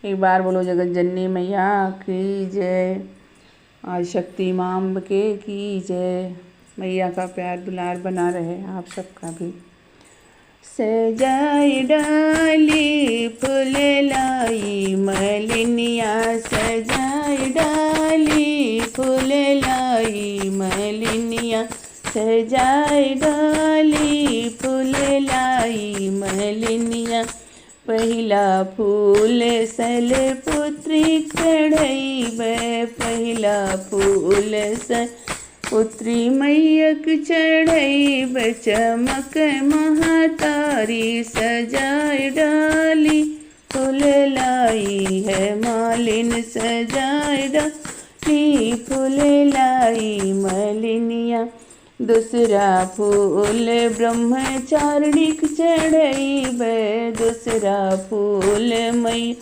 एक बार बोलो जगत जननी मैया की जय। आज शक्ति माँ अम्बिके की जय। मैया का प्यार दुलार बना रहे आप सबका भी। सजाई डाली फूल लाई मलिनिया, सजाई डाली फूल लाई मलिनिया, सजाई डाली फूल लाई मलिनिया। पहिला फूल सल पुत्री चढ़ैबे, पहिला फूल सल पुत्री मैयक चढ़ैबे। चमक महातारी सजाए डाली फूल लाई है मालिन, सजाए डाली फूल लाई मलिनिया। दूसरा फूल ब्रह्मचारिणीक चढ़ैबे, दूसरा फूल मई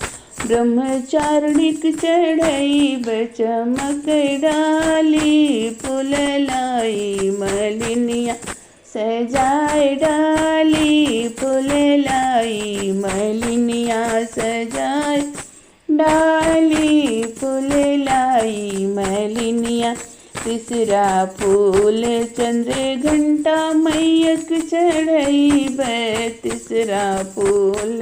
ब्रह्मचारिणीक चढ़ैबे। चमक डाली फूल लाई मलिनिया, सजाए डाली फूल लाई मलिनिया, सजाए डाली फूल लाई मलिनिया। तीसरा फूल चंद्र घंटा मैयक चढ़ैबे, तीसरा फूल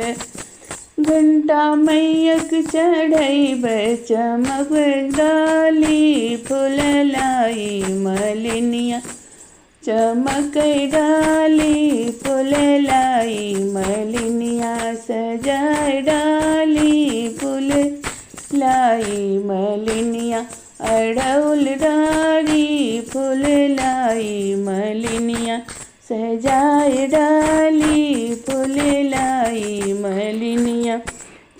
घंटा मैयक चढ़ैबे। चमक डाली फूल लाई मलिनिया, चमक डाली फूल लाई मलिनिया, सजाए डाली फूल लाई मलिनिया। अड़हुल डाली फूल लाई मलिनिया, सजाए डाली फूल लाई मलिनिया।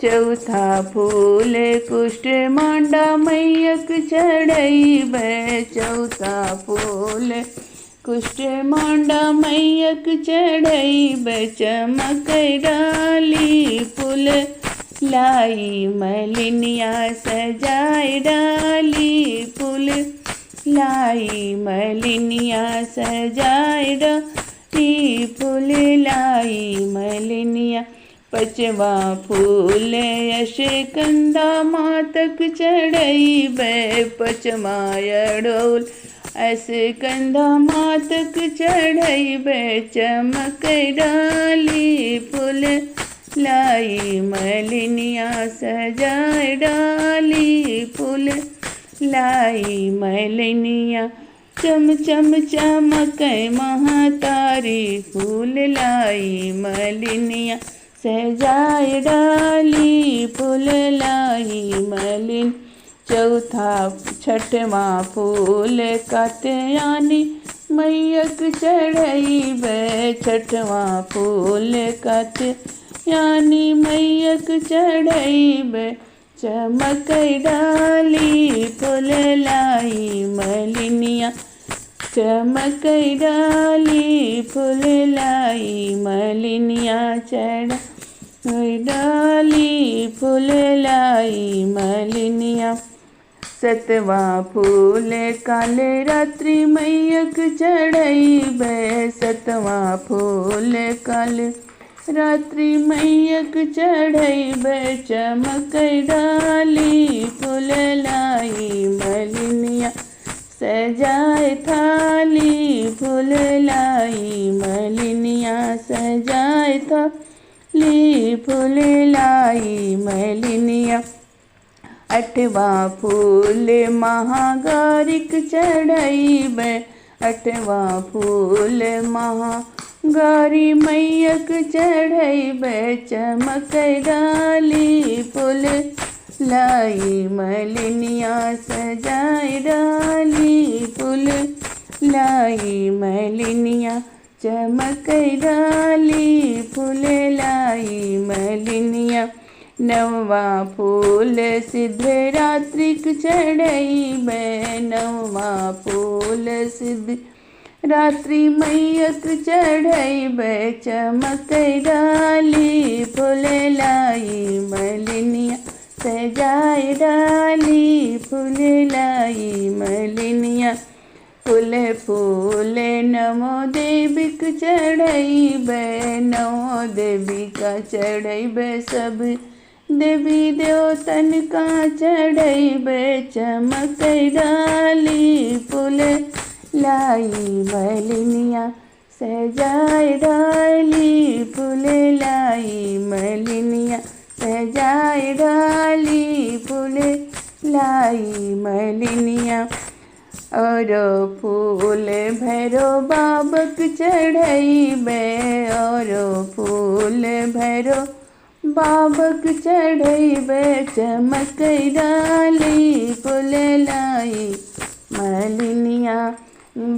चौथा फूल कुष्ठ मांडा मैयक चढ़ैबे, चौथा फूल कुष्ठ मांडा मैयक चढ़ैबे। चमक डाली फूल लाई मलिनिया, सजाए डाली फूल लाई मलिनिया, सजाए डाली फूल लाई मलिनिया। पचवा फूल यशकंधा मातक चढ़ैबे, पचवा अड़हुल यशकंधा मातक चढ़ैबे। चमक डाली फूल लाई मलिनिया, सजाए डाली फूल लाई मलिनिया। चम चम चमक महातारी फूल लाई मलिनिया, सजाए डाली फूल लाई मलिन। चौथा छठवा फूल कात्यायनी मैयक चढ़ैबे, छठवा फूल कात्यायनी मैयक चढ़ैबे। चमक डाली फूल लाई मलिनिया, चमक डाली फूल लाई मलिनिया, चढ़ डाली फूल लाई मलिनिया। सतवा फूल काले रात्रि मैयक चढ़ैबे, सतवा फूल काले रात्रि मैयक चढ़ैबे। चमक डाली फूल लाई मलिनिया, सजाए थाली फूल लाई मलिनिया, सजाए थाली फूल लाई मलिनिया। अठवा फूल महागारिक चढ़ैबे, अठवा फूल महागारी मैयक चढ़ैबे। चमक डाली फूल लाई मलिनिया, सजाए डाली फूल लाई मलिनिया। चमक डाली फूल लाई मलिनिया। नववा फूल सिद्धरात्रिक चढ़ैबे, नववा फूल सिद्धरात्रि मैयक चढ़ैबे। चमक डाली फूल लाई मलिनिया, सजाए डाली फूल लाई मलिनिया। फूल फूल नमो देविक चढ़ैबे, नमो देवी का चढ़ैबे सब देवी देवतन का चढ़ैबे चमक डाली फूल लाई मलिनिया सजाए डाली फूल लाई मलिनिया सजाए डाली फूल लाई मलिनिया। और फूल भैरो बाबक चढ़ैबे और फूल भैरो बाबक चढ़ैबे चमक डाली फूल लाई मलिनिया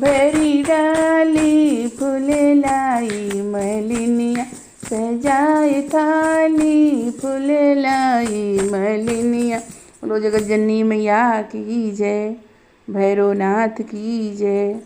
भरी डाली फूल लाई मलिनिया सजाए थाली फूल लाई मलिनिया। बोलो जगत जननी मैया की जय, भैरवनाथ की जय।